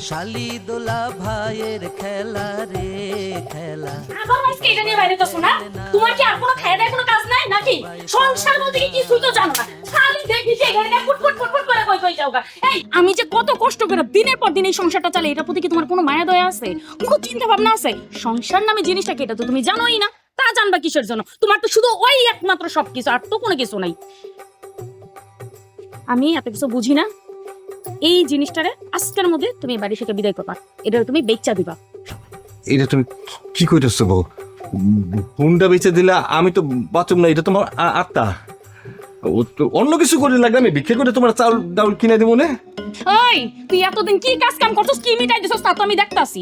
শালি দোলা ভাইয়ের খেলা রে খেলা। আবার আজকে এটা নিয়ে বাইরে যাচ্ছ না? তোমার কি আর কোনো খায় দায় কোনো কাজ নাই নাকি? সংসার বলতে কি কিছুই তো জানো না। খালি দেখি যে এখানে ফুট ফুট ফুট ফুট করে কই যাওগা। এই আমি যে কত কষ্ট করে দিনের পর দিন এই সংসারটা চালাই, এটার প্রতি কি তোমার কোনো মায়া দয়া আছে? কোনো চিন্তা ভাবনা আছে? সংসার নামে জিনিসটা কি এটা তো তুমি জানোই না। তা জানবা কিসের জন্য? তোমার তো শুধু ওই একমাত্র সবকিছু, আর তো কোনো কিছু নাই। আমি এত কিছু বুঝি না। এই জিনিসটারে আজকের মধ্যে তুমি বাড়ি থেকে বিদায় করবা, এটা তুমি বেচা দিবা। এটা তুমি কি কইতেছো বউ? ফোনটা বেচে দিলে আমি তো বাঁচব না, এটা তোমার আত্মা। অন্য কিছু করে লাগবে, আমি ভিক্ষে করে তোমার চাউল ডাউল কিনে দিব না। ওই তুই এতদিন কি কাজ কাম করছস, কি মিটাই দিছস, তা তো আমি দেখতাছি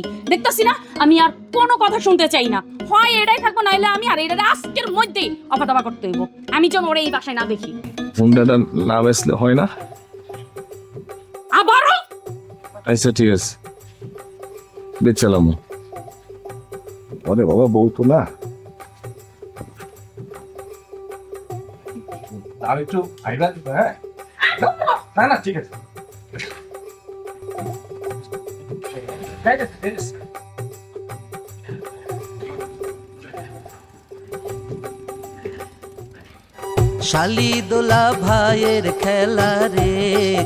না। আমি আর কোনো কথা শুনতে চাই না। হয় এটাই থাকবো, নাইলে আমি আর এটা আজকের মধ্যেই অফাদাবা করতে হইব। আমি যেন ওরে এই বাসায় না দেখি। ফোনটা না বেচলে হয় না? আবারও আচ্ছা ঠিক আছে, বেচালাম। আরে বাবা, বউ তো না। আর একটু আইডা দিতে, হ্যাঁ? না না ঠিক আছে। শালি দোলা ভাইয়ের খেলা রে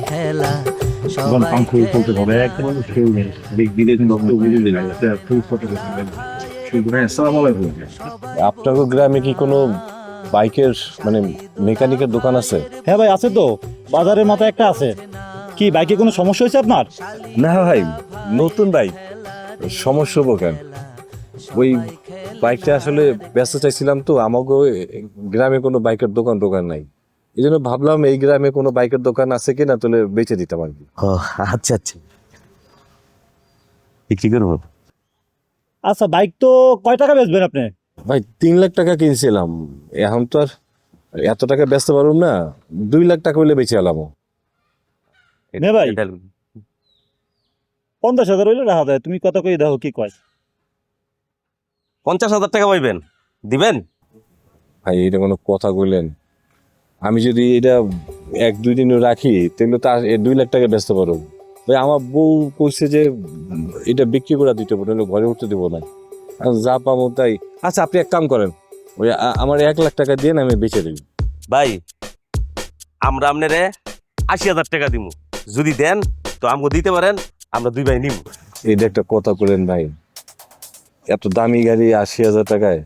খেলা। আপনার গ্রামে কি কোনো বাইকের মানে মেকানিকের দোকান আছে? হ্যাঁ ভাই, আছে তো, বাজারের মাথায় একটা আছে। কি বাইকে কোনো সমস্যা হয়েছে আপনার? না ভাই, নতুন বাইক, সমস্যা হবো কেন? ওই বাইকটা আসলে ব্যস্ত চাইছিলাম তো, আমাকে গ্রামে কোনো বাইকের দোকান নাই, এই জন্য ভাবলাম এই গ্রামে কোনো বাইকের দোকান আছে কিনা, তাহলে বেচে দিতাম আর কি। আচ্ছা আচ্ছা, বিক্রি করবো। আচ্ছা, বাইক তো কয় টাকা বেচবেন আপনি? ভাই 3 লাখ টাকা কিনছিলাম, এখন তো আর এত টাকা বেচতে পারুম না, 2 লাখ টাকা হইলে বেঁচে এলাম। নে ভাই, 50,000 হইলে রাখা যায়। তুমি কত করে দাও, কি কয়? 50,000 টাকা পাইবেন, দিবেন? ভাই এটা কোনো কথা কইলেন? আমি যদি এটা 1-2 দিন রাখি তাহলে তো 2 লাখ টাকা বেচতে পারবো। ভাই আমার বউ কইছে যে এটা বিক্রি করে দিতে পারবো, নাহলে ঘরে উঠতে দেবো না। আর যা পাবো তাই। আচ্ছা আপনি এক কাম করেন, ওই আমার 1 লাখ টাকা দিয়ে আমি বেচে দিই। ভাই আমরা আপনারে 80,000 টাকা দিব, যদি দেন তো আমাকে দিতে পারেন, আমরা 2 ভাই নিব। এটা একটা কথা কইলেন ভাই, এত দামি গাড়ি 80,000 টাকায়?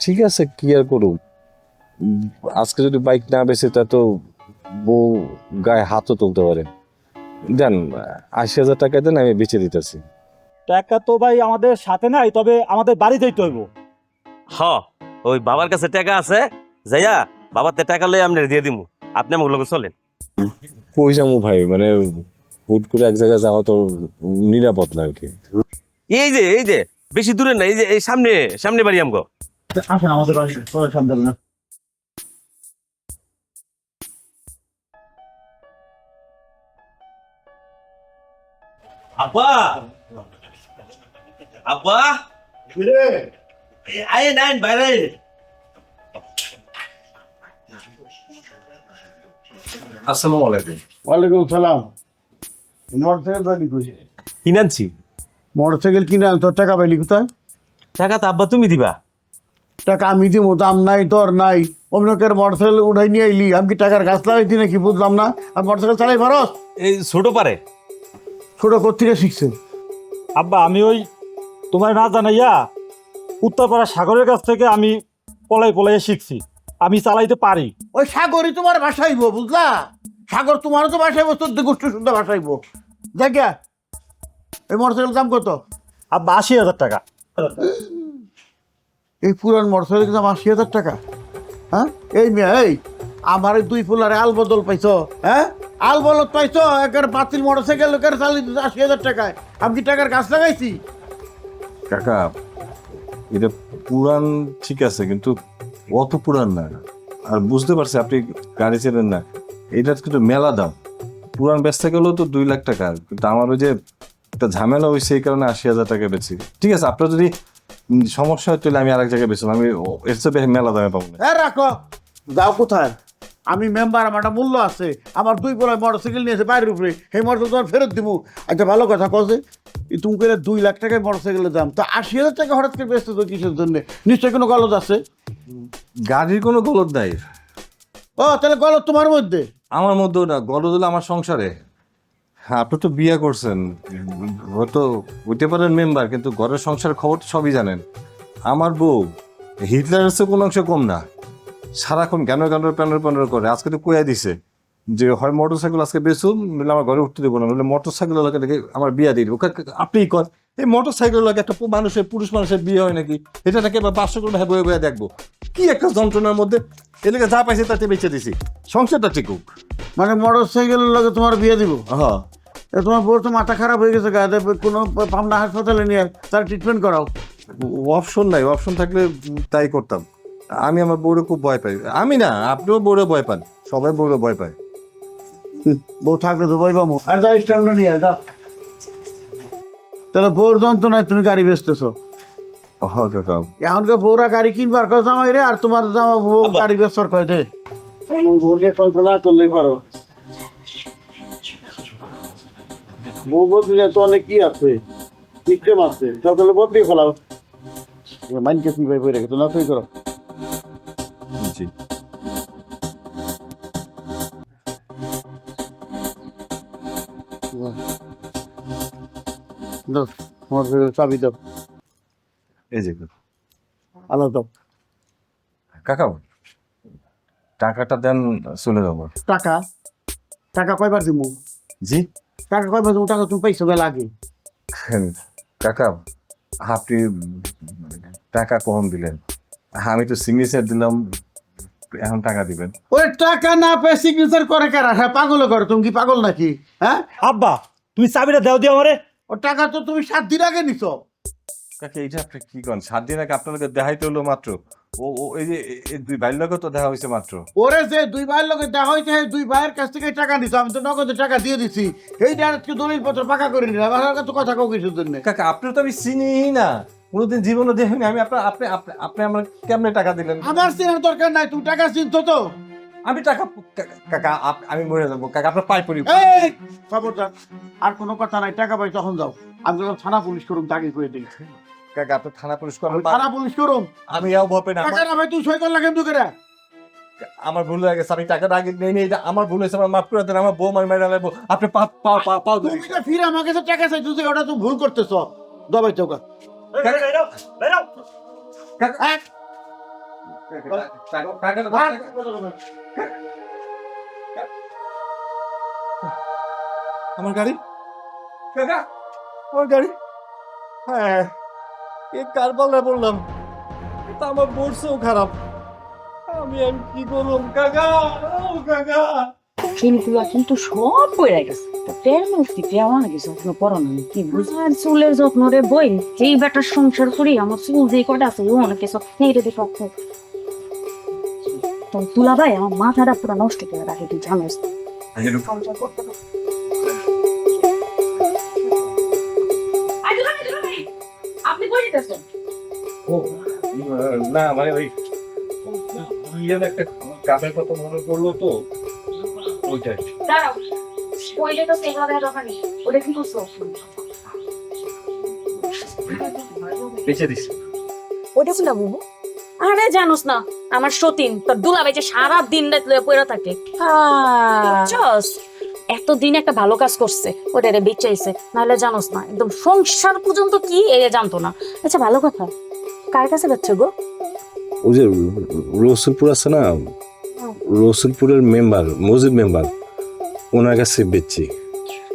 ঠিক আছে, কি আর করুন, আজকে যদি বাইক না বেচে তা তো বউ গায়ে হাতও তুলতে পারে। দেন 80,000 টাকা দেন, আমি বেচে দিতেছি। টাকা তো ভাই আমাদের সাথে নাই, তবে আমাদের বাড়ি যাইতে হইব। হ, ওই বাবার কাছে টাকা আছে, যাইয়া বাবার টাকা লই আমরা দিয়ে দিব, আপনি আমার লোক চলেন। কই যাবো ভাই, মানে হুট করে এক জায়গায় যাওয়া তো নিরাপদ না আর কি। এই যে বেশি দূরে না, এই যে এই সামনে বাড়ি আমগো। আসেন আমাদের বাড়ি, সামনে না। আব্বা আব্বা আয় নাইন বাইরে। আসসালামু আলাইকুম। ওয়ালাইকুম সালাম। মোটরসাইকেল পাইলি কই? কিনানছি। মোটরসাইকেল কিনে আন, তোর টাকা পাইলি কোথায়? টাকা তো আব্বা তুমি দিবা। টাকা আমি দিব, দাম নাই তোর নাই। অন্যকের মোটরসাইকেল উঠাই নিয়ে আইলি, আমি কি টাকার গাছ লাগাইছি নাকি বুঝলাম না। আর মোটরসাইকেল চালাই পারস? এই ছোট পারে। ছোট কোত্থেকে শিখছে? আব্বা আমি ওই তোমার না জানাইয়া উত্তরপাড়া সাগরের কাছ থেকে আমি পলাই শিখছি, আমি চালাইতে পারি। ওই সাগরই তোমার ভাসাইব, বুঝলা? সাগর তোমারও তো ভাসাইব, তোর গোষ্ঠ শুদ্ধ ভাসাইব। দেখা এই মোটরসাইকেল দাম কত? আব্বা 80,000 টাকা। এই পুরান মোটরসাইকেল দাম 80,000 টাকা? হ্যাঁ এই মেয়ে, এই আমার এই 2 ফুলারে আল বদল পাইছো? হ্যাঁ আল বদল পাইছো? একের বাতিল মোটরসাইকেল লোকের চালিয়ে দিতে 80,000 টাকায়। আমি কি টাকার গাছ লাগাইছি? কাকা এটা পুরান ঠিক আছে, কিন্তু অত পুরান না। আর বুঝতে পারছি আপনি গাড়ি চেনেন না, এটার কিন্তু মেলা দাম। পুরান বেচতে গেলেও তো 2 লাখ টাকা, কিন্তু আমার ওই যে একটা ঝামেলা হয়েছে, এই কারণে 80,000 টাকা বেচি। ঠিক আছে, আপনার যদি সমস্যা হয় তাহলে আমি আরেক জায়গায় বেচলাম, আমি এর চেয়ে মেলা দামে পাবো না। রাখো, যাও কোথায়? আমি মেম্বার, আমার একটা মূল্য আছে। আমার 2 পোলা মোটরসাইকেল নিয়েছে বাইরের উপরে, সেই মোটরসাইকেল তোমার ফেরত দিব। একটা ভালো কথা কছে, তুমি করে 2 লাখ টাকায় মোটরসাইকেলের দাম, তো 80,000 টাকা হঠাৎ করে বেচতে তো কিসের জন্য? নিশ্চয়ই কোনো গলদ আছে। গাড়ির কোনো গলদ নাই। ও তাহলে গলদ তোমার মধ্যে? আমার মধ্যেও না, গলদ হলো আমার সংসারে। হ্যাঁ, আপনি তো বিয়ে করছেন, হয়তো হইতে পারেন মেম্বার, কিন্তু ঘরের সংসারের খবর তো সবই জানেন। আমার বউ হিটলারের চেয়ে কোনো অংশ কম না, সারাক্ষণ প্যানের করে। আজকে তো কইয়া দিছে যে হয় মোটরসাইকেল আজকে বেচুম, নইলে আমার ঘরে উঠতে দেবো না, নইলে মোটরসাইকেল এলাকা থেকে আমার বিয়া দিয়ে দেবো। আপনিই কর, এই মোটরসাইকেল এলাকা একটা পুরুষ মানুষের বিয়ে হয় নাকি? এটা নাকি এবার 500 করে বয়ে বয়ে দেখবো? কি একটা যন্ত্রণার মধ্যে, এলাকা যা পাইছে তাতে বেঁচে দিছি, সংসারটা ঠিকুক। মানে মোটরসাইকেলের লগে তোমার বিয়ে দিব? হ্যাঁ, তোমার বউর তো মাথা খারাপ হয়ে গেছে, গায়ে কোনো পাবনা হাসপাতালে নিয়ে তার ট্রিটমেন্ট করাও। অপশন নাই, অপশন থাকলে তাই করতাম। আমি আমার বউরে খুব ভয় পাই। আমি না, আপনিও বউরে ভয় পান, সবাই বউরে ভয় পায়। বউ থাকলে তো বইবা মো আর যাই স্ট্যান্ড নিয়ে যাও। তাহলে বউর যন্ত্রণায় তুমি গাড়ি বেচতেছো? এখনকার বউরা গাড়ি কিনবার কথা জামাই রে, আর তোমার জামা বউ গাড়ি বেচবার কয় দে। বউকে কল্পনা করলেই পারো। বউ বলতে তো অনেক কি আছে, সিস্টেম আছে, সকালে বদলি ফেলাও। মাইনকে কি ভাই বই রেখে তো না তুই করো। জি, দাও তোমার চাবি দাও, এই যে আলো দাও। কাকা, টাকাটা দেন, চলে যাবো। টাকা টাকা কয়বার দিব? জি টাকা কয়বার দিব? টাকা তুমি পাইছো বেলা আগে। কাকা, আপনি টাকা কম দিলেন, আমি তো সিগনেচার দিলাম, এখন টাকা দিবেন। ওই টাকা না পেয়ে সিগনেচার করে কারা? হ্যাঁ পাগল করে, তুমি কি পাগল নাকি? হ্যাঁ আব্বা তুমি চাবিটা দাও দিয়ে আমারে। ও টাকা তো তুমি 7 দিন আগে নিছো। কাকা, এইটা আপনি কি করেন? 7 দিন আগে আপনাদের দেখাইতে হলো মাত্র। এই যে এই 2 ভাইয়ের লোকে তো দেখা হয়েছে মাত্র। ওরে যে 2 ভাইয়ের লোকে দেখা হইতে, 2 ভাইয়ের কাছ থেকে টাকা নিছো, আমি তো নগদে টাকা দিয়ে দিছি। এই ডাইরেক্ট দলিল পত্র পাকা করে নিলাম। আমার তো কথা কও কিছুর জন্য। কাকা, আপনি তো আমি চিনি না, কোনোদিন জীবনে দেখিনি আমি। আপনি আমার কেমনে টাকা দিলেন? আমার চেনার দরকার নাই, তুমি টাকা চিনতো তো? আমি টাকা কাকা, আমি মরে যাবো কাকা, আপনার পাই পড়ি। এই খবরদার, আর কোনো কথা নাই। টাকা পাই তখন যাও। আমি তো থানা পুলিশ করুম, দাগি করে দিই। কাকা, আপনি থানা পুলিশ করেন? থানা পুলিশ করুম। আমি এও ভয় পাই না। টাকা না ভাই তুই সই করলা কেন করে? আমার ভুল হয়ে গেছে, আমি টাকাটা আগে নেই নেই, আমার ভুল হয়েছে, আমার মাফ করে দেন। আমার বউ মারি মেরে লাগবো, আপনি পাও ধরি। তুমি তো ফিরে আমার কাছে টাকা চাইছো, যে ওটা তুমি ভুল করতেছো। দবাই চৌকা আমার গাড়ি, কাকা, আমার গাড়ি। হ্যাঁ, এ কার পাল্লা বললাম, তা আমার বলছেও খারাপ। আমি কি করলাম কাকা? ও কাকা, চুলগুলা কিন্তু সব পড়ে গেছে। তেমন আমার কিছু যত্ন করো না, কি বুঝার চুলের যত্ন রে বই। এই বেটার সংসার করি আমার চুল যে কটা আছে ও অনেক কিছু নেই রে দেখো। তুলা ভাই আমার মাথাটা পুরো নষ্ট করে রাখে, তুই জানিস। আপনি কই যেতেছেন? না মানে ওই একটা কাপের কথা মনে করলো তো, ওইটাই। দাঁড়াও, কইলে তো সেগুলো দেখা দরকার নেই। ওটা কি করছো? বেঁচে দিস। ওটা কি না বুবু? আরে জানোস না, আমার সতীন তোর দুলাভাই যে সারা দিন রাত লয়ে পড়ে থাকে। বুঝছস? এতদিন একটা ভালো কাজ করছে, ওটারে বেচাইছে। নাহলে জানোস না, একদম সংসার পর্যন্ত কি এ জানতো না। আচ্ছা ভালো কথা, কার কাছে যাচ্ছে গো? ওই যে রসুলপুর আছে না, রসুলপুরের মেম্বার, মসজিদ মেম্বার, ওনার কাছে বেচছি।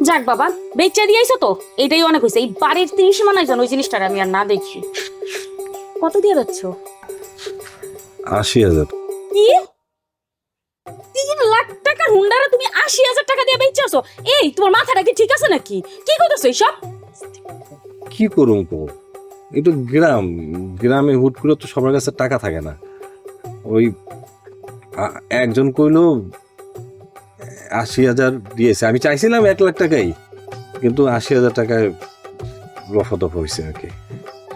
যাক বাবা, বেচা দিয়েছো তো, এটাই অনেক হয়েছে। এই বাড়ির 30 মানাই জানো, ওই জিনিসটা আমি আর না দেখি। কত দিয়ে যাচ্ছ? 80,000। কি 3 লাখ টাকার হুন্ডারে তুমি 80,000 টাকা দিয়ে বেচছো? এই তোমার মাথাটা কি ঠিক আছে নাকি? কি করতেছো এইসব? কি করুম কো, এটা গ্রামে হুট করে তো সবার কাছে টাকা থাকে না। ওই একজন কইলো 80,000 দিয়েছে, আমি চাইছিলাম 1 লাখ টাকাই, কিন্তু 80,000 টাকায় রফদফ হয়েছে আর কি।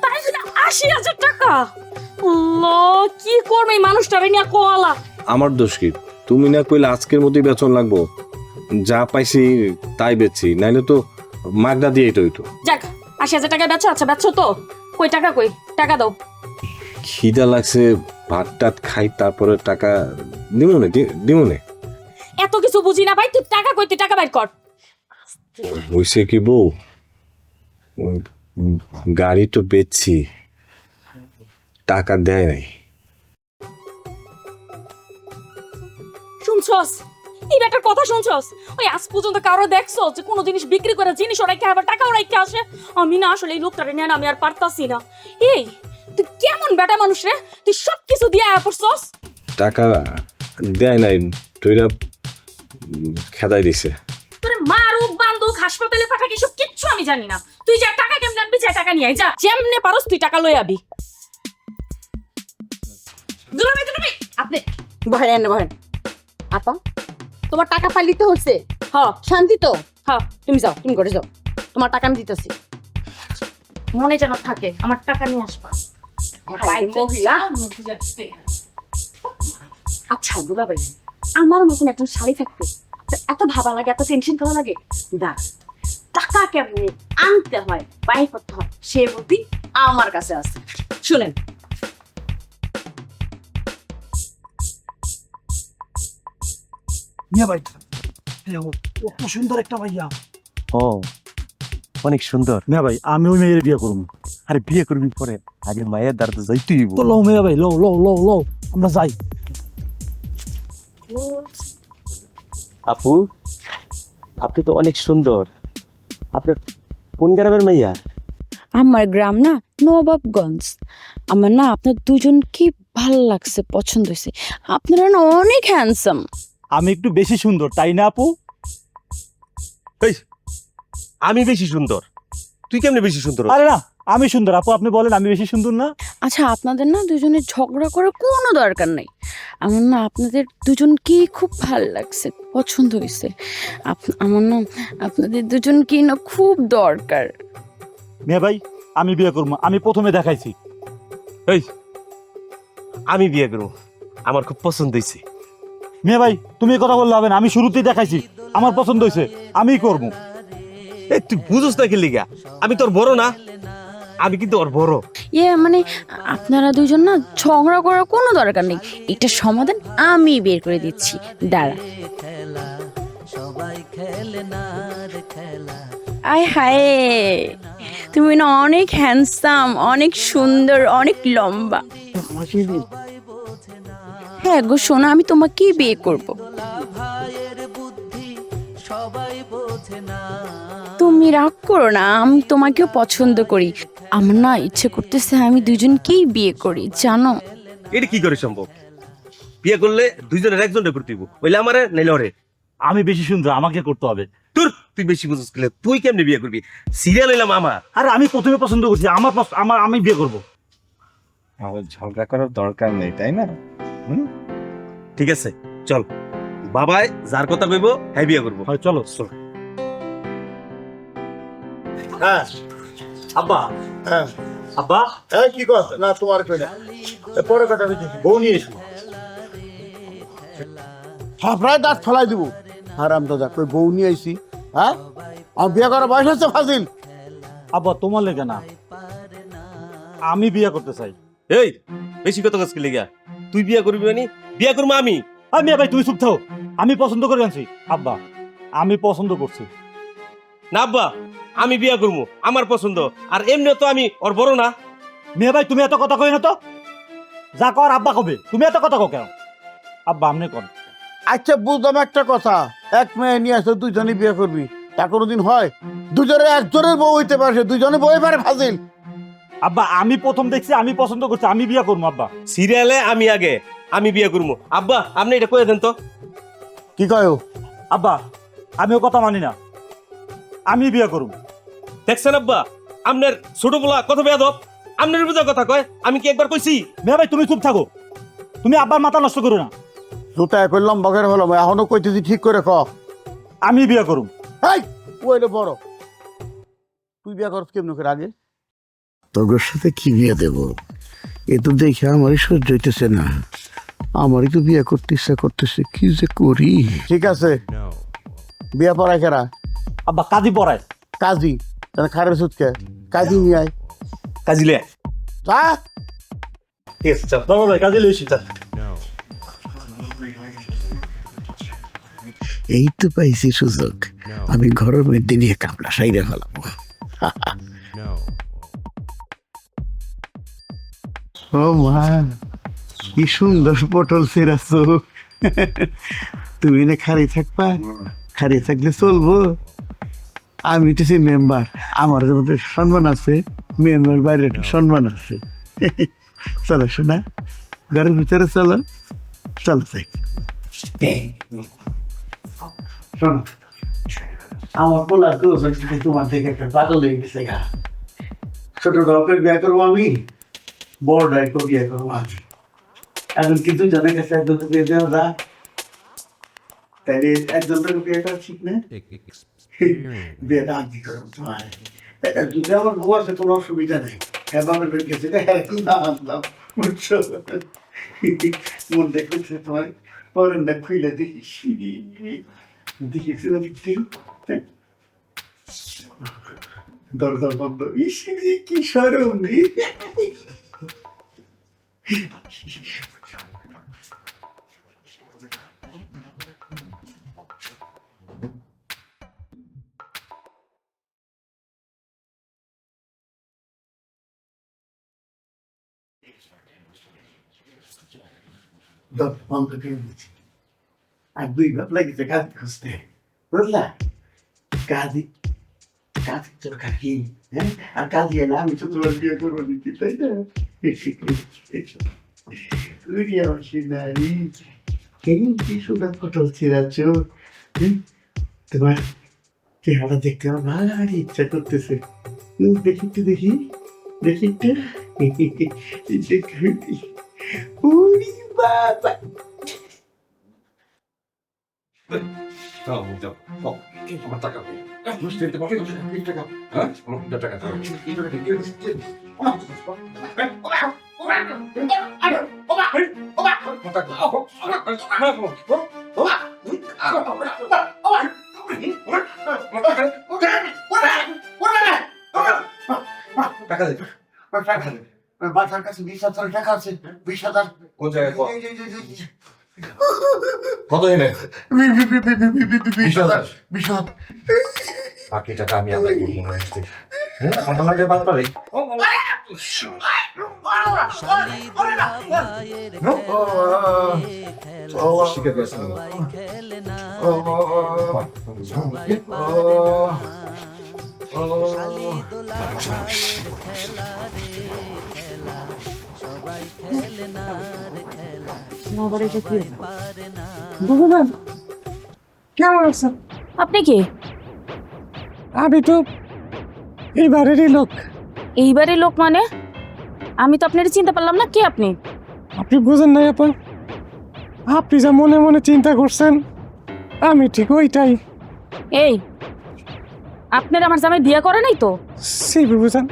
তাই 80,000 টাকা? আল্লাহ, কি করবে এই মানুষটারে নিয়ে কোয়ালা? আমার দোষ কি? তুমি না কইলে আজকের মতোই বেতন লাগবো, যা পাইছি তাই বেচছি, নাইলে তো মাগনা দিয়েই তো হইতো। যাক ৮০,০০০ টাকা বেচো, আচ্ছা বেচো তো, কই টাকা কই, টাকা দাও। খিদা লাগছে, ভাত টাত খাই, তারপরে টাকা দিমুনে। এত কিছু বুঝি না ভাই, তুই টাকা কই, তুই টাকা বাইর কর। হইছে কি বউ, ওই গাড়ি তো বেচছি, টাকা দেয় নাই। শুনছস এই বেটার কথা শুনছস? ওই আজ পর্যন্ত কারো দেখছো যে কোনো জিনিস বিক্রি করে জিনিস ওরাইকে আবার টাকা ওরাইকে আসে? আমি না আসলে এই লোকটারে নিয়ে না আমি আর পারতাছি না। এই তুই কেমন বেটা মানুষ রে, তুই সব কিছু দিয়ে আয়া পড়ছস। টাকা দেয় নাই, তুইরা খেদাই দিছে। তোরে মারুক বান্ধুক হাসপাতালে পাঠাকি সব কিচ্ছু আমি জানি না। তুই যা টাকা কেমনে আনবি, যা টাকা নিয়ে আয়, যা যেমনে পারস তুই টাকা লই আবি। দুলাভাই আপনি বহেন বহেন। আপা তোমার টাকা পাইলিতে হচ্ছে? হ্যাঁ শান্তি তো? হ্যাঁ তুমি যাও, তুমি করে যাও, তোমার টাকা আমি দিতেছি। মনে যেন থাকে আমার টাকা নিয়ে আসবা। মহিলা। আচ্ছা দুলাভাই, আমার মতন একজন শাড়ি থাকতে এত ভাবা লাগে, এত টেনশন করা লাগে? দেখ টাকা কেমনি আনতে হয়, বাই করতে হয়, সে বুদ্ধি আমার কাছে আছে। শুনেন, মিয়া ভাই কত সুন্দর একটা ভাইয়া। ও অনেক সুন্দর। মিয়া ভাই আমি ওই মেয়ের বিয়ে করবো। আরে বিয়ে করবি পরে, আগে মায়ের দ্বার তো যাইতেই হইব। তো লও মিয়া ভাই, লও লও লও লও, আমরা যাই। আপু আপনি তো অনেক সুন্দর, আপনার কোন গ্রামের মাইয়া? আমার গ্রাম না নবাবগঞ্জ। আমার না আপনার দুজন কি ভাল লাগছে, পছন্দ হয়েছে। আপনারা না অনেক হ্যান্ডসাম। আমি একটু বেশি সুন্দর তাই না আপু? এই, আমি বেশি সুন্দর? তুই কেমনে বেশি সুন্দর? আরে না, আমি সুন্দর আপু, আপনি বলেন আমি বেশি সুন্দর না? আচ্ছা আপনাদের না দুজনের ঝগড়া করার কোনো দরকার নেই। আমার না আপনাদের দুজনকে খুব ভাল লাগছে, পছন্দ হয়েছে। আমার না আপনাদের দুজনকে না খুব দরকার। মিয়া ভাই আমি বিয়ে করবো, আমি প্রথমে দেখাইছি। এই আমি বিয়ে করবো, আমার খুব পছন্দ হয়েছে। মিয়া ভাই তুমি এই কথা বললে হবে না, আমি শুরুতেই দেখাইছি আমার পছন্দ হয়েছে, আমিই করবো। এই তুই বুঝোস না কি লিগা? আমি তোর বড় না? আমি কিন্তু ওর বড়। মানে আপনারা দুজন না ঝগড়া করার কোনো দরকার নেই, এটা সমাধান আমি বের করে দিচ্ছি, দাঁড়া। খেলা সবাই খেলে না রে খেলা। আয় হায়, তুমি না অনেক হ্যান্ডসাম, অনেক সুন্দর, অনেক লম্বা। হ্যাঁ গো সোনা, আমি তোমাকেই বিয়ে করব। ভাইয়ের বুদ্ধি সবাই বোঝে না। তুমি রাগ করো না, আমি তোমাকেও পছন্দ করি। আমার না ইচ্ছে করতেছে আমি দুজনকেই বিয়ে করি, জানো? এটা কি করে সম্ভব? বিয়ে করলে দুইজনের একজনের করতে দিব, বললে আমারে নাইলে ওরে। আমি বেশি সুন্দর, আমাকে করতে হবে। তুই বেশি বুঝোস গেলে তুই কেমনে বিয়ে করবি? সিরিয়াল এলাম আমার। আরে আমি প্রথমে পছন্দ করছি, আমি বিয়ে করবো। ঝগড়া করার দরকার নেই, তাই না? ঠিক আছে চল, বাবাই যার কথা কইব হ্যাঁ বিয়ে করবো। হয় চলো চলো। হ্যাঁ আব্বা, হ্যাঁ আব্বা এই কি কর না তোমার কই না পরে কথা হইছে, বউ নিয়ে এসো। থাপড়ায় দাঁত ফেলাই দিব। হারাম দাদা কই বউ নিয়ে আইছি? হ্যাঁ আমার বিয়ে করার বয়স হচ্ছে ফাজিল। আব্বা তোমার লেগে না, আমি বিয়ে করতে চাই। এই বেশি কথা কাজ করলি গা? তুই বিয়ে করবি মানে বিয়ে করবো আমি। মিয়া ভাই তুমি চুপ থাও, আমি পছন্দ করে আনছি। আব্বা আমি পছন্দ করছি। না আব্বা, আমি বিয়ে করবো, আমার পছন্দ। আর এমনি তো আমি ওর বড় না। মিয়া ভাই তুমি এত কথা কই না তো, যা কর আব্বা কবে, তুমি এত কথা কও কেন? আব্বা আপনি কোন? আচ্ছা বুঝলাম একটা কথা, এক মেয়ে নিয়ে আসে দুইজনই বিয়ে করবি, তা কোনোদিন হয়? দুজনের একজনের বউ হইতে পারে, দুইজনে বউ পারে ফাজিল। আব্বা আমি প্রথম দেখছি, আমি পছন্দ করছি, আমি বিয়ে করবো। আব্বা সিরিয়ালে আমি আগে, আমি বিয়ে করবো। আব্বা আপনি এটা কয়ে দেন তো। কি কয় ও? আব্বা আমিও কথা মানি না, আমি বিয়ে করব। দেখছেন আব্বা, আপনার ছোট বলা কত বেয়াদব, আপনার বুঝা কথা কয়। আমি কি একবার কইছি? মিয়া ভাই তুমি চুপ থাকো, তুমি আব্বার মাথা নষ্ট করো না। দুটা একই লম্বা করে হলো, এখনো কইতেছি ঠিক করে ক। আমি বিয়ে করব। এই ওইটা বড়, তুই বিয়ে করছ কেমন করে আগে? তোর সাথে কি বিয়ে দেব, এ তো দেখে আমার সহ্য হইতেছে না। আমারই তো বিয়ে করতে ইচ্ছা করতেছে, কি যে করি। ঠিক আছে, বিয়ে পড়ায় কেরা? আব্বা কাজী পড়ায়। কাজী? তাহলে খারের সুদকে কাজী নিয়ে আয়। কাজী লে যা। ঠিক আছে চল বাবা ভাই কাজী লইছি চল। এই তো পাইছি সুযোগ, আমি ঘরের মধ্যে নিয়ে কামলা সাইরে ফেলাবো। ও মা, কি সুন্দর পটল ছেড়াছো। তুমি না খারি থাকবা, খারি থাকলে চলবো। আমি তো সেই মেম্বার, আমার মধ্যে সম্মান আছে, মেম্বার বাইরে একটা সম্মান আছে। চলো শোনা, ঘরের ভিতরে চলো, চলো যাই। শোনো, আমার পোলা তো তোমার থেকে একটা পাগল হয়ে গেছে গা। ছোট গল্পের বিয়ে করবো আমি, বড় ডাইকো বিয়ে করবো আমি। এখন কিন্তু জানের কাছে একজন বিয়ে দেওয়া যা, তাইলে একজন বিয়ে করা ঠিক না। বিয়েটা আমি করবো তোমার। যদি আমার বউ আছে কোনো অসুবিধা নেই, হ্যাঁ বাবার গেছে না আসলাম, বুঝছো? মন দেখছে তোমার পরের না খুইলে দেখি দেখেছিলাম একটু দরজা বন্ধ। কি সরম নেই। বন্ধ করে দিচ্ছি। আর 2 ভাব লাগছে কাজ খুঁজতে, বুঝলা? কাজই কাজ তোর কাকি, হ্যাঁ? আর কাজই এলে আমি তো তোমার বিয়ে করবো দিচ্ছি, তাই না? আমার সিনারি কেমন কি সুন্দর পটল ছিঁড়াচ্ছ, তোমার চেহারা দেখতে আমার ভারী ইচ্ছা করতেছে। দেখি একটু দেখি, দেখি একটু। ওরে বাবা, বাসার কাছে 20,000 টাকা আছে। 20,000 কোন জায়গায় কত এনে? 20,000 20,000। বাকি টাকা আমি আবার আমার লাগে বাদ পারে। শিখে গেছে কেমন আছেন? আপনি কে? আমি তো এইবারেরই লোক। এইবারে লোক মানে? আমি তো আপনার চিনতে পারলাম না, কে আপনি? আপনি বুঝেন নাই আপা, আপনি যা মনে মনে চিন্তা করছেন আমি ঠিক ওইটাই। এই, আপনার আমার জামাই বিয়ে করে নাই তো? সিবি বুঝেন,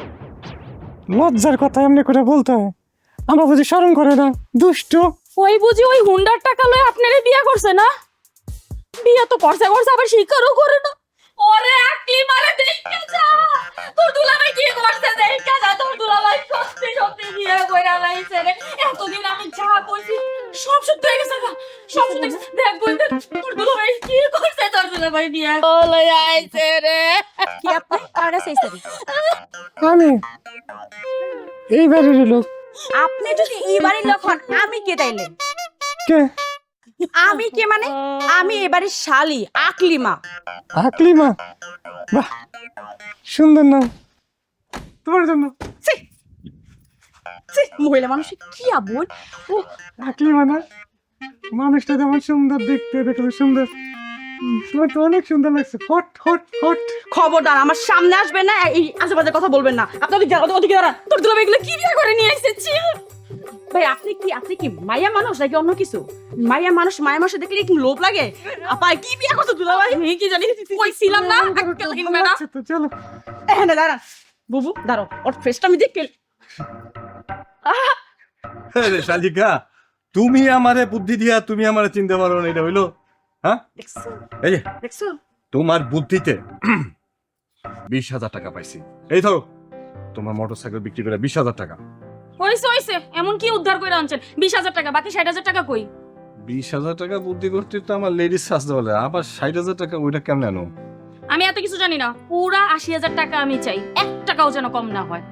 লজ্জার কথা এমনি করে বলতে হয়, আমরা বুঝি স্মরণ করে না, দুষ্ট। ওই বুঝি ওই হুন্ডার টাকা লয়ে আপনারে বিয়ে করছে না? বিয়ে তো করছে আবার স্বীকারও করে না। ওরে আকলি মারে দেখে যা, তোর দুলাভাই কি করছে দেখে যা, তোর দুলাভাই সত্যি সত্যি বিয়ে কইরা লাইছে রে। এতদিন আমি যা কইছি সব সত্যি হয়ে গেছে, সব সত্যি দেখ বল, তোর দুলাভাই কি করছে, তোর দুলাভাই বিয়ে বলে আইছে রে। কি আপনি কার কাছে আইছেন? আমি এইবারেরই লোক। আপনি যদি এই বাড়ির লোক হন, আমি কে তাইলে? কে? আমি কে মানে? আমি এবারে শালি আকলিমা। আকলিমা? বাহ, সুন্দর নাম তোমার জন্য। মহিলা মানুষ কি আবুল। আকলিমা না, মানুষটা যেমন সুন্দর দেখতে, দেখতে সুন্দর, তোমার তো অনেক সুন্দর লাগছে। Hot hot hot. খবরদার আমার সামনে আসবেন না, এই আশেপাশে কথা বলবেন না। আপনি ওদিকে দাঁড়ান। তোর দুলাভাই এগুলো কি বিয়ে করে নিয়ে এসেছি? ভাই আপনি কি মায়া মানুষ নাকি অন্য কিছু? মায়া মানুষ দেখলে কি লোভ লাগে? আপা কি বিয়ে করছো দুলাভাই? আমি কি জানি, কইছিলাম না আজকে কিনবে না। তো চলো এখানে দাঁড়ান বুবু, দাঁড়াও ওর ফেসটা আমি দেখে। শালিকা তুমি আমারে বুদ্ধি দিয়া তুমি আমারে চিনতে পারো না, এটা হইলো? হ্যাঁ, এই যে দেখছো তোমার বুদ্ধিতে 20,000 টাকা পাইছি। এই ধরো তোমার মোটরসাইকেল বিক্রি করে 20,000 টাকা। হইছে এমন কি উদ্ধার করে আনছেন? 20,000 টাকা, বাকি 60,000 টাকা কই? 20,000 টাকা বুদ্ধি করতে তো আমার লেডিস সাজতে বলে, আবার 60,000 টাকা ওইটা কেমন আনো? আমি এত কিছু জানি না, পুরা 80,000 টাকা আমি চাই, 1 টাকাও যেন কম না হয়।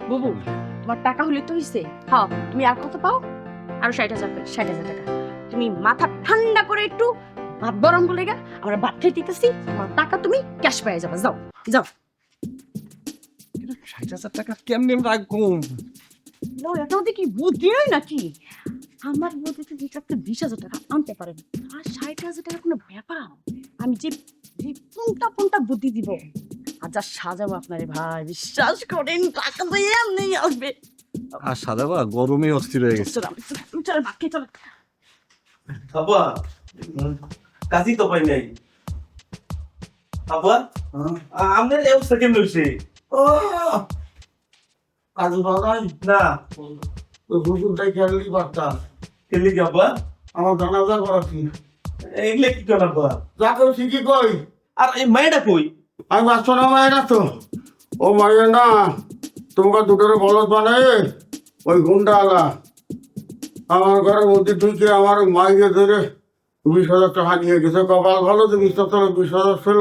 বুবু তোমার টাকা হলে তো হইছে। হ্যাঁ, তুমি আর কত পাও? আরো 60,000 পাই। 60,000 টাকা। তুমি মাথা ঠান্ডা করে একটু ভাত গরম করে গা, আমরা ভাত খেয়ে দিতেছি, তোমার টাকা তুমি ক্যাশ পেয়ে যাবে। যাও যাও। 60,000 টাকা কেমনে রাখবো? এটা ওদের কি বুদ্ধি হয় নাকি? আমার বুদ্ধিতে ঠিক আপনি 20,000 টাকা আনতে পারেন, আর 60,000 টাকা কোনো ব্যাপার? আমি যে যে কোনটা বুদ্ধি দিব আর যা সাজাবো আপনারে ভাই, বিশ্বাস করেন টাকা তো এমনি আসবে। আর সাদাবা গরমে অস্থির হয়ে গেছে। চলো চলো ভাত খেয়ে চলো। আব্বা কাজী তো পাই নাই। আব্বা আমাদের এই অবস্থা কেমন হইছে? কাজু বাগান না ওই হুজুরটাই খেয়ালি বার্তা কেলি কি আব্বা? আমার জানাজা করাচ্ছি। এগুলা কি করেন আব্বা? যা করে শিখি কই, আর এই মায়েরা কই? আমি বাঁচব না মায়ের না তো। ও মায়ের না, তোমাকে দুটোরে বলদ বানায় ওই গুন্ডা আলা আমার ঘরের মধ্যে ঢুকে আমার মাইকে ধরে 20,000 টাকা নিয়ে গেছে। কপাল ভালো তো 20,000 ছিল,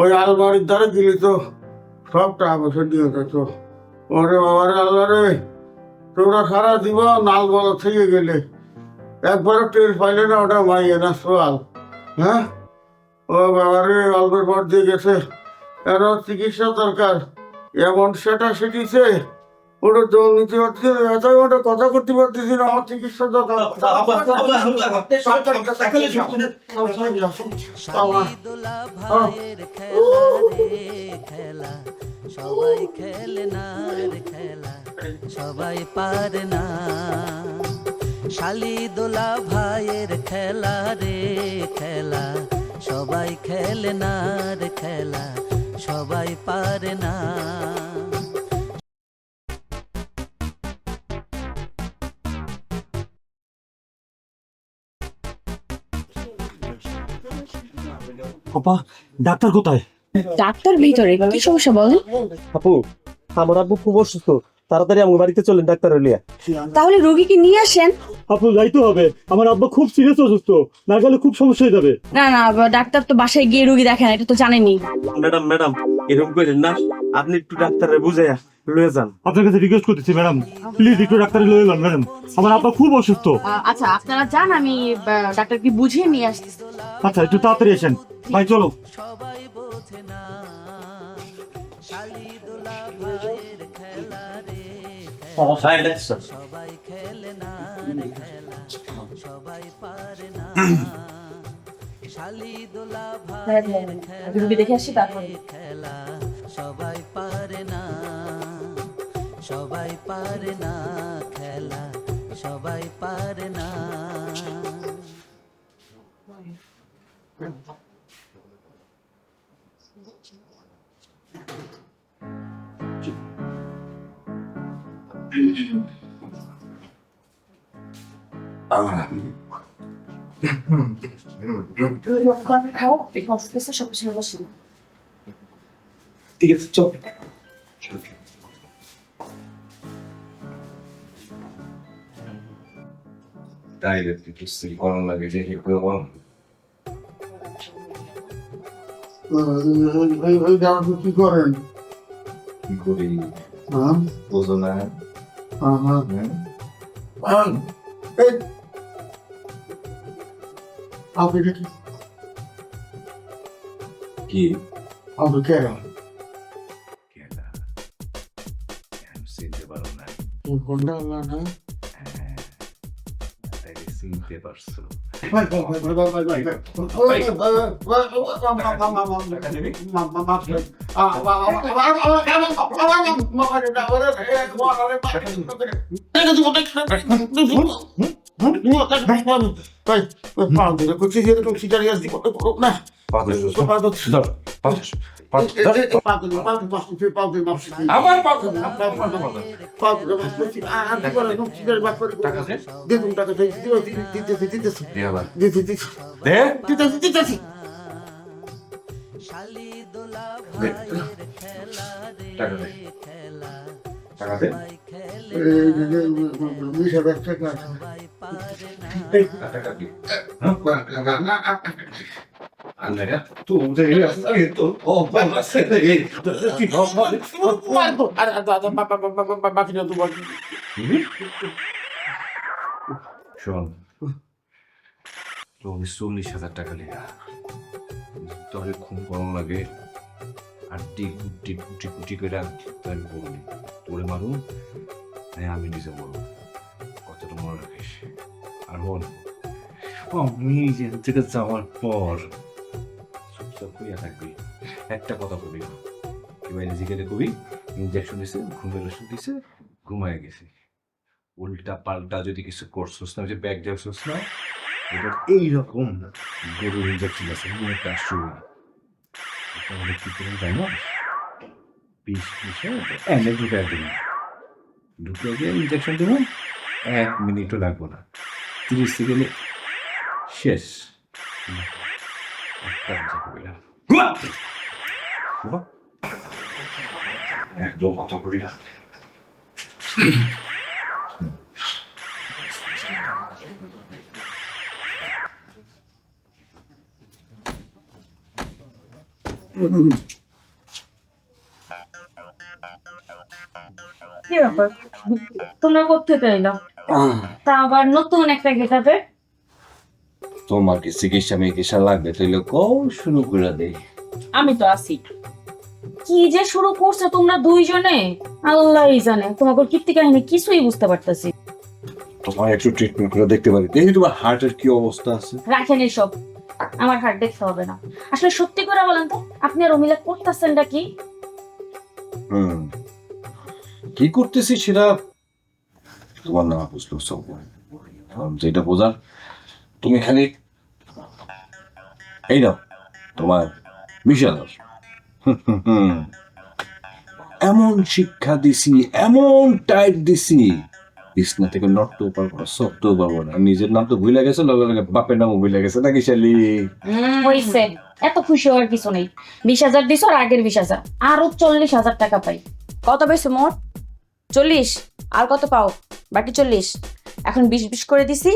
ওই আলমারির দ্বারা দিলি তো সব টাকা পয়সা দিয়ে গেছ। ওরে বাবারে আল্লাহ রে, তোরা সারা জীবন নাল বলা থেকে গেলে একবারও টের পাইলে না ওটা মাইয়ে না সোয়াল। হ্যাঁ, ও বাবারে অল্পের পর দিয়ে গেছে, এর চিকিৎসা দরকার। এমন সেটা সেটিছে ওটা জল নিতে পারছি না, এত ওটা কথা করতে পারতেছি না। আমার চিকিৎসা দরকার। শালিদোলা ভাইয়ের খেলা রে খেলা, সবাই খেলে না রে খেলা, সবাই পারে না। শালিদোলা ভাইয়ের খেলা রে খেলা, সবাই খেলে না রে খেলা, সবাই পারে না। আপা ডাক্তার কোথায়? ডাক্তার ভিতরে, কি সমস্যা বলেন? আপু আমার আব্বু খুব অসুস্থ, তাড়াতাড়ি আমার বাড়িতে চলেন ডাক্তার হলিয়া। তাহলে রোগীকে নিয়ে আসেন। আপু যাইতে হবে, আমার আব্বা খুব সিরিয়াস অসুস্থ, না গেলে খুব সমস্যা হয়ে যাবে। না না, ডাক্তার তো বাসায় গিয়ে রোগী দেখেন, এটা তো জানেনই। ম্যাডাম ম্যাডাম এরকম করেন না, আপনি একটু ডাক্তারে বুঝাইয়া লয়ে যান। আপনার কাছে রিকোয়েস্ট করতেছি ম্যাডাম, প্লিজ একটু ডাক্তারে লয়ে যান ম্যাডাম, আমার আব্বা খুব অসুস্থ। আচ্ছা আপনারা যান, আমি ডাক্তারকে বুঝিয়ে নিয়ে আসতেছি। আচ্ছা একটু তাড়াতাড়ি আসেন ভাই, চলো। সবাই বোঝে না শালিদোলা ভাইয়ের খেলা রে খেলা, সবাই খেলে না রে খেলা, সবাই পারে না। শালিদোলা ভাইয়ের রুগী দেখে আসি তারপর। খেলা, সবাই পারে না, সবাই পারে না খেলা, সবাই পারে না। ঠিক আছে চল। কি করেন? কি করি হ্যাঁ বোঝো না? আপনি কি আপনি কে? খেলা চিনতে পারো না? কোনটা না চিনতে পারছো? আমার শালি দোলা দে। খেলা রে টাকা দে। খেলা টাকা দে। সবাই খেলে সবাই পারে না টাকা দি। আন্নারা তুই তো ও বাবা সে শোন, 40,000 টাকা লিয়া তোরে খুব গরম লাগে আর কুটি কুটি কুটি করে তাই বললি তোরে মারুন আমি নিজে বলবো কতটা মনে রাখিস। আর বল আমি যেন থেকে যাওয়ার পর চুপচাপ হইয়া থাকবি, একটা কথা কবি কি বাইরে জিজ্ঞাসা কবি ইঞ্জেকশন দিছে, ঘুমের ওষুধ দিছে, ঘুমায় গেছে। উল্টা পাল্টা যদি কিছু করছিস না, যে ব্যাগ যাচ্ছিস না, এটা এইরকম গরুর ইঞ্জেকশন আছে একটা শুরু কি করে যায় না, বিষ মিশে এনে ঢুকায় দিন, ঢুকে গিয়ে ইঞ্জেকশন দেবো, 1 মিনিটও লাগবো না, 30 সেকেন্ডে শেষ। একদম কথা বলি না। কি ব্যাপার তোমরা কোত্থেকে এলো? তা আবার নতুন একটা গেটাপে? তোমার কি চিকিৎসা মিকিৎসা লাগবে তাইলে কও শুরু করে দেই। আমি তো আছি। কি যে শুরু করছো তোমরা দুইজনে, আল্লাহই জানে। তোমাকে কীর্তি কাহিনী কিছুই বুঝতে পারতেছি। তোমার একটু ট্রিটমেন্ট করে দেখতে পারি, দেখি তোমার হার্টের কি অবস্থা আছে। রাখেন এসব, আমার হার্ট দেখতে হবে না। আসলে সত্যি করে বলেন তো, আপনি আর অমিলা করতেছেনটা কি? কি করতেছি সেটা তোমার না বুঝলো সব, যেটা বোঝার তুমি খালি এই নাও তোমার 20,000। এমন শিক্ষা দিছি, এমন টাইট দিছি, বিছনা থেকে নড়তেও পারবো না, সরতেও পারবো না। নিজের নাম তো ভুলে গেছে, লগে লগে বাপের নামও ভুলে গেছে নাকি শালি? হইছে, এত খুশি হওয়ার কিছু নেই। 20,000 দিছো আর আগের 20,000, আরো 40,000 টাকা পাই। কত পাইছো মোট? 40। আর কত পাও? বাকি 40। এখন 20 করে দিছি,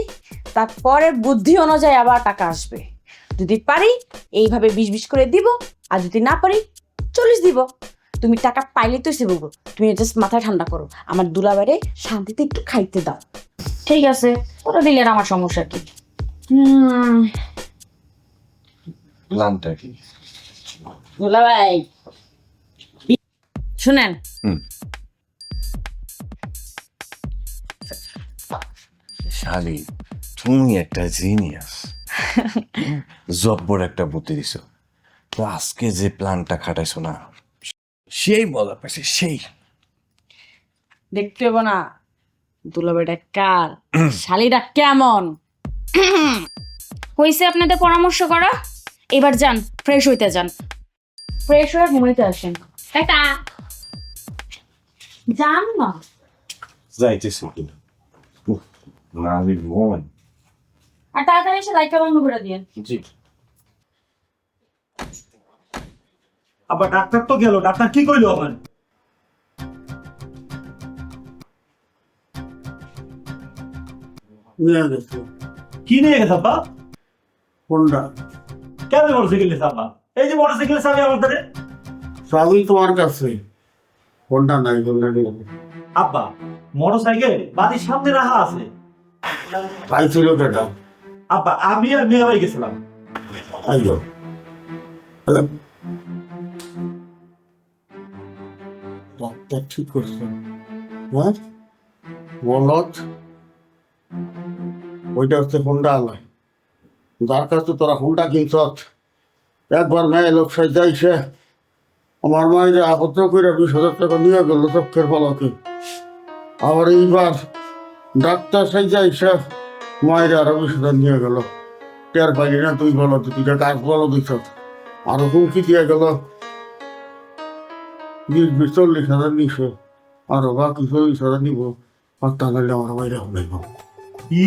তারপরে বুদ্ধি অনুযায়ী আবার টাকা আসবে। যদি পারি এইভাবে 20 করে দিব, আর যদি না পারি 40 দিব। তুমি টাকা পাইলে তো সে বলবো, তুমি জাস্ট মাথা ঠান্ডা করো, আমার দুলাবারে শান্তিতে একটু খাইতে দাও। ঠিক আছে, ওরা দিলে আর আমার সমস্যা কি? প্ল্যানটা কি? দুলাভাই শুনেন, শালি তুমি একটা জিনিয়াস, জব্বর একটা বুদ্ধি দিছো। তো আজকে যে প্ল্যানটা খাটাইছো না, সেই মজা পাইছে, সেই। দেখতে হবো না দুলাভাইটা কার, শালিটা কেমন। হইছে আপনাদের পরামর্শ করা, এবার যান ফ্রেশ হইতে যান, ফ্রেশ হয়ে ঘুমাইতে আসেন। টাটা। যান না। যাইতেছি কিনা না, আমি মন। আর তাড়াতাড়ি এসে লাইটটা বন্ধ করে দিয়েন। জি। আবার ডাক্তার তো গেল, ডাক্তার কি কইলো আমার? কি নিয়ে গেছে আব্বা? কোনটা? কেন মোটরসাইকেল নিয়েছে আব্বা? এই যে মোটরসাইকেল চাবি আমার ধরে। চাবি তোমার কাছে, কোনটা নাই কোনটা নেই? আব্বা মোটরসাইকেল বাড়ির সামনে রাখা আছে। পাইছিল কেটা? আব্বা আমি আর মেয়ে ভাই গেছিলাম। আইলো ডাক্তার ঠিক করছে, হ্যাঁ বলত ওইটা হচ্ছে হোন্ডা আলাই, যার কাছে তোরা হোন্ডা কিনছ। একবার মেয়ে লোক সাইজাইছে, আমার মায়ের আপত্তি করে 20,000 টাকা নিয়ে গেল চক্ষের পলকে। আবার এইবার ডাক্তার সাইজাইছে, মায়ের আরো 20,000 নিয়ে গেল। টের পাইলি না তুই বলো, তুইটা কাজ বলো দিছ, আরো হুমকি দিয়ে গেল। 40,000 নিছো আরো বাকি 40,000 নিব আর তা নাহলে আমার বাইরে হবে কি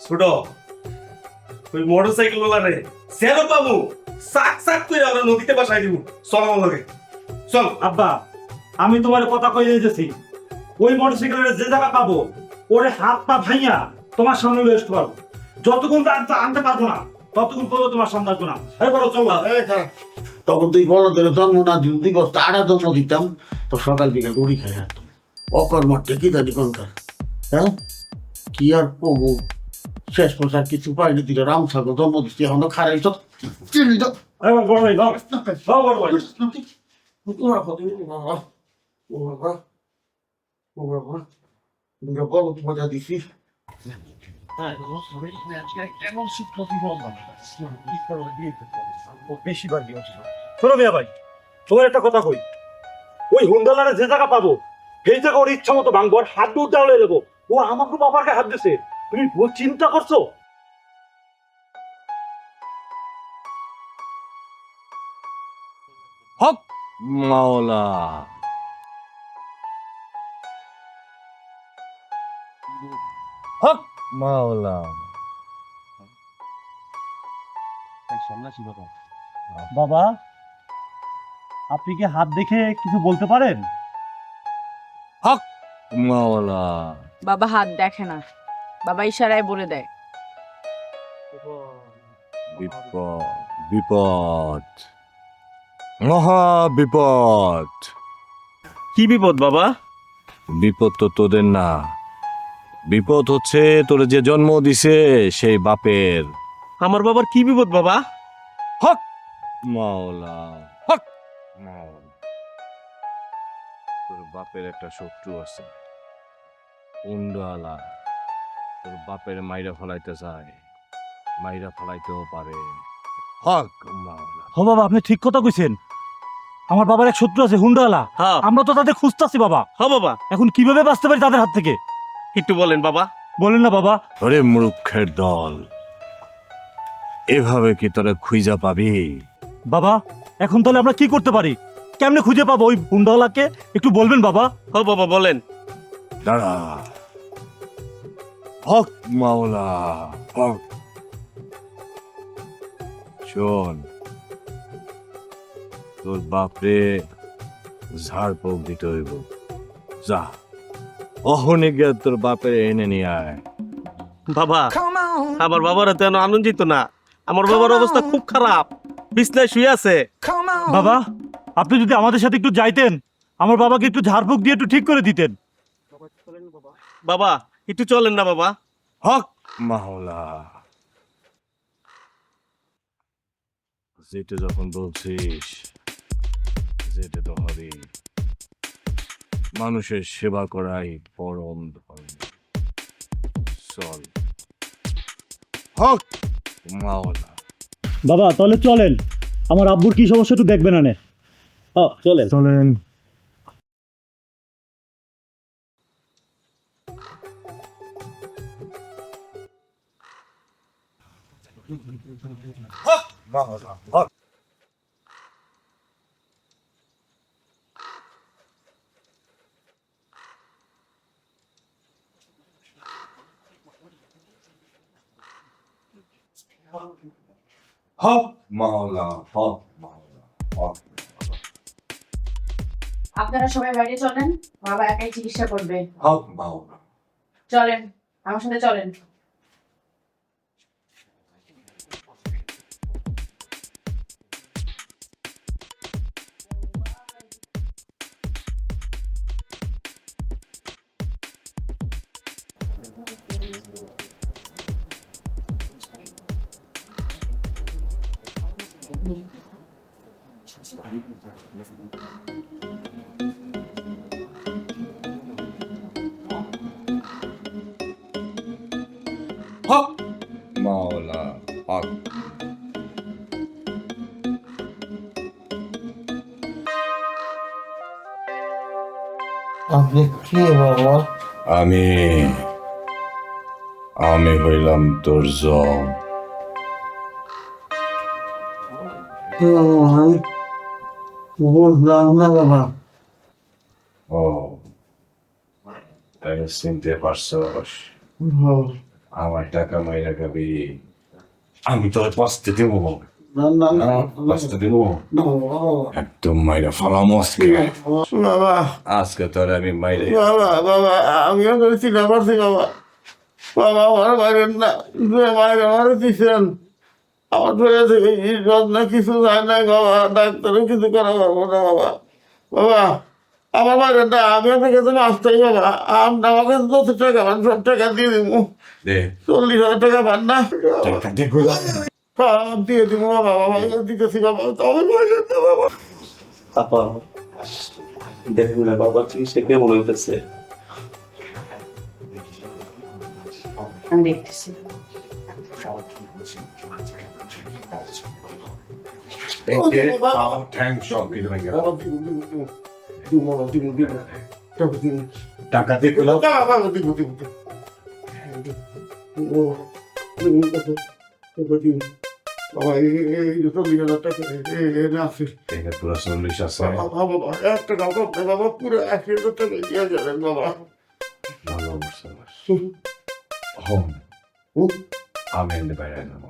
ছোট ওই মোটরসাইকেল ওলা রে সেরো পাবো সাক সাক করে আমরা নদীতে বাসায় দিব চল আমার লগে চল। আব্বা আমি তোমার কথা কই দিতেছি, ওই মোটরসাইকেলের যে জায়গা পাবো ওরে হাত পা ভাইয়া তোমার সামনে লয়ে আসতে পারবো। যতক্ষণ আনতে পারবো না ততক্ষণ পর্যন্ত তোমার সামনে আসবো না। এই বড় চল। তখন তুই বড় ধরে জন্ম না দিদি তারা জন্ম দিতাম তো সকাল বিকাল গুড়ি খাই আসতাম অকর্মঠে কি জানি কোনকার। হ্যাঁ কি আর কবো শেষ পোশাক কিছু পাইনি দিলে রাম সাগর জন্ম দিচ্ছি এখন খারাই তো চিনি তো বড় ভাই লও। লও বড় ভাই। মজা দিছি শোনো মিয়া ভাই, তোমার একটা কথা কই, ওই হুন্ডালারে যে জায়গা পাবো সেই জায়গা ওর ইচ্ছা মতো ভাঙবো আর হাত দূর ডাউলে দেবো। ও আমাকে বাবাকে হাত দিছে, তুমি ও চিন্তা করছো? হক মাওলা, হক মাওলা। বাবা আপনি কি হাত দেখে কিছু বলতে পারেন? হক মাওলা। বাবা হাত দেখে না, বাবা ইশারায় বলে দেয়। বিপদ, বিপদ, মহা বিপদ। কি বিপদ বাবা? বিপদ তো তোদের না, বিপদ হচ্ছে তোর যে জন্ম দিছে সেই বাপের। আমার বাবার কি বিপদ বাবা? হক মাওলা, হক মাওলা। তোর বাপের একটা শত্রু আছে, উন্ডালা। তোর বাপের মাইরা ফলাইতে চায়, মাইরা ফলাইতেও পারে। হক মাওলা। হ বাবা আপনি ঠিক কথা কইছেন, আমার বাবার এক শত্রু আছে হুন্ডালা। হ্যাঁ আমরা তো তাদের খুঁজতাছি বাবা। হ্যাঁ বাবা। এখন কিভাবে বাঁচতে পারি তাদের হাত থেকে? একটু বলেন বাবা। বলেন না বাবা। ওরে মূর্খের দল, এভাবে কি তোরা খুঁজা পাবি? বাবা এখন তাহলে আমরা কি করতে পারি? কেমনে খুঁজে পাবো ওই হুন্ডালাকে? একটু বলবেন বাবা। হ্যাঁ বাবা বলেন। দাঁড়া। হক মাওলা, হক। শোন, তোর বাপরে ঝাড়পোক দিতে হইব। যা অহনে গিয়া তোর বাপের এনে নিয়ে আয়। বাবা আমার বাবার তো আনন্দিত না, আমার বাবার অবস্থা খুব খারাপ, বিছনায় শুয়ে আছে। বাবা আপনি যদি আমাদের সাথে একটু যাইতেন, আমার বাবাকে একটু ঝাড়ফুঁক দিয়ে একটু ঠিক করে দিতেন। বাবা একটু চলেন না বাবা। হক মাওলা, যেটা যখন বলছিস যেটা তো হবে। মানুষের সেবা করাই পরম ধর্ম। চল। হক মাওলা। বাবা তাহলে চলেন, আমার আব্বুর কি সমস্যা একটু দেখবেন আনে। চলেন চলেন। হক মাওলা, হক। হক মাওলা, হক মাওলা, হক। আপনারা সবাই বাইরে চলেন, বাবা একাই চিকিৎসা করবে। হক মাওলা। চলেন আমার সাথে চলেন। হক মাওলা, হক। আপনি কে বাবা? আমি হইলাম তোর জম। বুঝলাম না বাবা। ও তাই চিনতে পারছস আমার টাকা মাইরা খাবি আমি তোর বাঁচতে দেবো না না না বাঁচতে দেবো একদম মাইরা ফালাম আজকে বাবা আজকে তোর আমি মাইরে বাবা বাবা আমিও করেছি না পারছি বাবা বাবা আমার মারেন না মায়ের আমার দিচ্ছেন আমার ধরে থেকে না কিছু যায় না বাবা ডাক্তারও কিছু করা পারবো না বাবা বাবা আমার মারেন না আমি আপনার কাছে আসতেই বাবা আমাকে 10 টাকা পান, সব টাকা দিয়ে দিব দে 40,000 টাকা পান না টাকা দেখো দিয়ে দিব বাবা বাবা দিতেছি বাবা তবে মারেন না বাবা আপা দেখুন না বাবা সে কেমন হইতেছে আমি দেখতেছি বাবা দিব বাবা দিব টাকা দিব টাকা দেখো বাবা দিব দিব বাবা এই 40,000 টাকা আছে এটা পুরো 40 আছে বাবা একটা টাকা বাবা পুরো 80,000 টাকা দিয়ে যাবেন বাবা ভালো অবস্থা হোম আমি এনে বাইরে যাবো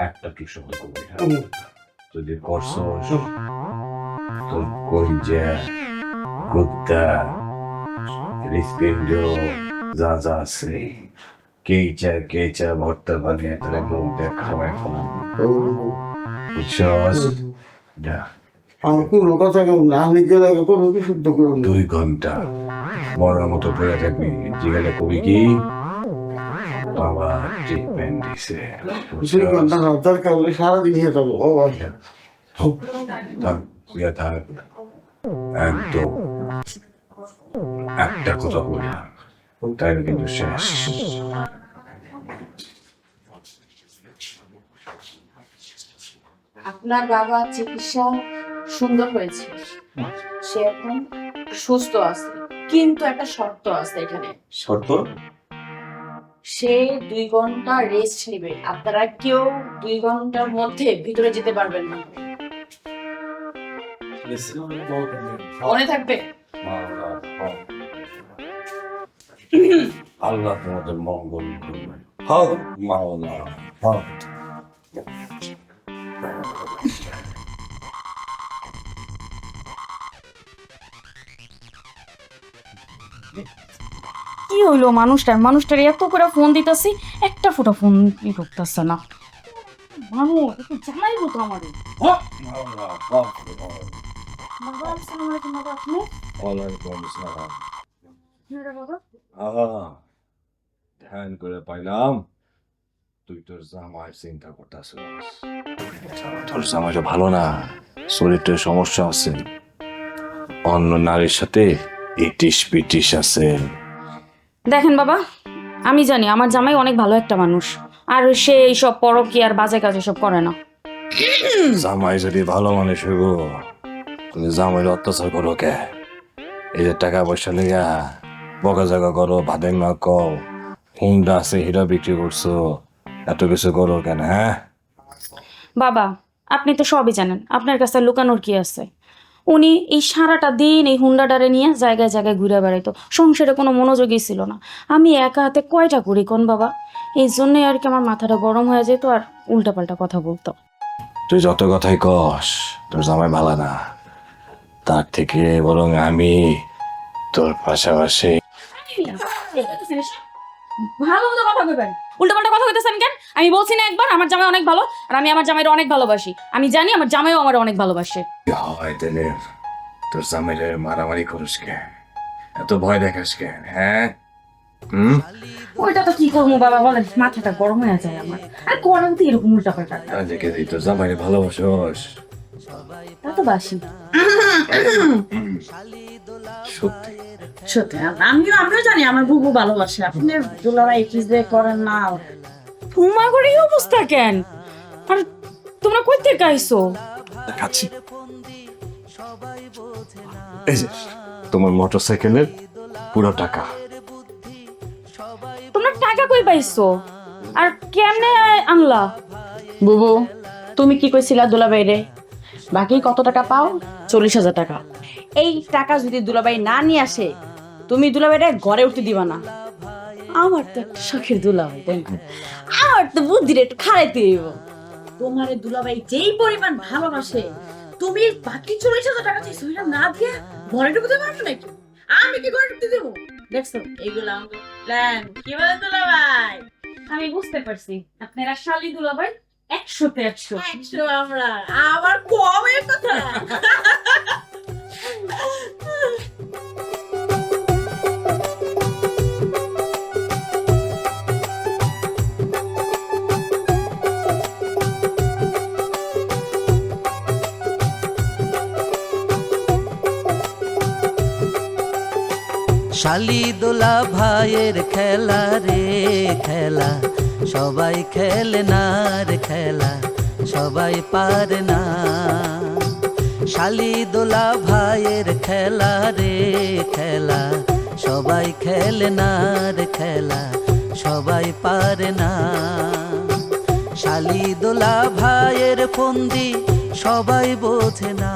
একটা টিউশন করবো যদি করছস তোর কলিজা কুত্তা হৃৎপিণ্ড যা যা আছে কেচা ভর্তা বানিয়ে তোরা বলতে খাওয়াই বুঝছস যা আমি কোনো কথা কেউ না নিজে লাগে কোনো কিছু শুদ্ধ করুন 2 ঘন্টা মরার মতো পড়ে থাকবি জিগালে কবি কি বাবা ট্রিটমেন্ট দিছে দরকার হলে সারাদিন নিয়ে যাবো বাবা থাক একদম একটা কথা বলি তাই কিন্তু শেষ আপনার বাবা চিকিৎসা সুন্দর হয়েছে, সে এখন সুস্থ আছে, কিন্তু একটা শর্ত আছে এখানে। শর্ত সে 2 ঘন্টা রেস্ট নেবে। আপনারা কেউ 2 ঘন্টার মধ্যে ভিতরে যেতে পারবেন না, মনে থাকবে। আল্লাহ তোমাদের মঙ্গল করবে হক মাওলা হক কি হইলো মানুষটার এত করে ফোন দিতেছি, একটা ফোটা ফোন ঢুকতেছে না। মানুষ একটু জানাইবো তো আমাদের। হক মাওলা হক বাবা আসসালামু আলাইকুম। বাবা আপনি? ওয়ালাইকুম আসসালাম বাবা ধ্যান করে পাইলাম তুই তোর জামাই চিন্তা করতেছ তোর জামাইটা ভালো না, শরীরটার সমস্যা আছে, অন্য নারীর সাথে ইটিস পিটিস আছে। দেখেন বাবা, আমি জানি আমার জামাই অনেক ভালো একটা মানুষ, আর সে এইসব পরকীয়া আর বাজে কাজ এসব করে না। জামাই যদি ভালো মানুষ হইব তুমি জামাইয়ের অত্যাচার করো কে? এই যে টাকা পয়সা নিয়ে বকা জাগা করো, ভাদে না কও, হুন্ডা আছে হিরা বিক্রি করছো, এত কিছু করো কেন? হ্যাঁ বাবা আপনি তো সবই জানেন, আপনার কাছে লুকানোর কি আছে? উনি এই সারাটা দিন এই হুন্ডাডারে নিয়ে জায়গায় জায়গায় ঘুরে বেড়াইতো, সংসারে কোনো মনোযোগই ছিল না। আমি একা হাতে কয়টা করি কোন বাবা? এই জন্যই আর কি আমার মাথাটা গরম হয়ে যেত আর উল্টাপাল্টা কথা বলতো। তুই যত কথাই কস তোর জামাই ভালো না, তার থেকে বরং আমি তোর পাশাপাশি। ভালো মতো কথা বলবেন, উল্টাপাল্টা কথা কইতেছেন কেন? আমি বলছি না একবার আমার জামাই অনেক ভালো, আর আমি আমার জামাইরে অনেক ভালোবাসি। আমি জানি আমার জামাইও আমার অনেক ভালোবাসে। হয় তাহলে তোর জামাইরে মারামারি করিস কে? এত ভয় দেখাস কেন? হ্যাঁ ওইটা তো কি করবো বাবা বলেন, মাথাটা গরম হয়ে যায় আমার। আর করেন তো এরকম উল্টাপাল্টা। দেখে তুই তোর জামাইরে ভালোবাসোস তা তো বাসি সত্যি। সত্যি আমিও জানি আমার বুবু ভালোবাসে। আপনি দুলাভাই কি যে করেন না। তোমার করে এই অবস্থা কেন? আর তোমরা কই থেকে আইছো? দেখাচ্ছি, এই যে তোমার মোটরসাইকেলের পুরো টাকা। তোমরা টাকা কই পাইছো আর কেমনে আনলা? বুবু তুমি কি কইছিলা দুলাভাই রে? বাকি কত টাকা পাও? 40,000 টাকা। এই টাকা যদি দুলাভাই না নিয়ে আসে, তুমি দুলাভাইটা ঘরে উঠতে দিবা না। আমার তো একটা শখের দুলাভাই, তাই না? আমার তো বুদ্ধির একটু খাড়াইতে দিব। তোমারে দুলাভাই যেই পরিমাণ ভালোবাসে, তুমি বাকি 40,000 টাকা চাইছো, এটা না দিয়ে ঘরে ঢুকতে পারবে নাকি? আমি কি ঘরে ঢুকতে দেবো? দেখছো এইগুলো আমাকে প্ল্যান। কি বলে দুলাভাই? আমি বুঝতে পারছি আপনারা শালি দুলাভাই 100-তে 100। 100 আমরা, আবার কমের কথা। শালি দোলা ভাইয়ের খেলা রে খেলা, সবাই খেলে না রে খেলা, সবাই পারে না। শালি দোলা ভাইয়ের খেলা রে খেলা, সবাই খেলে না রে খেলা, সবাই পারে না। শালি দোলা ভাইয়ের ফন্দি সবাই বোঝে না।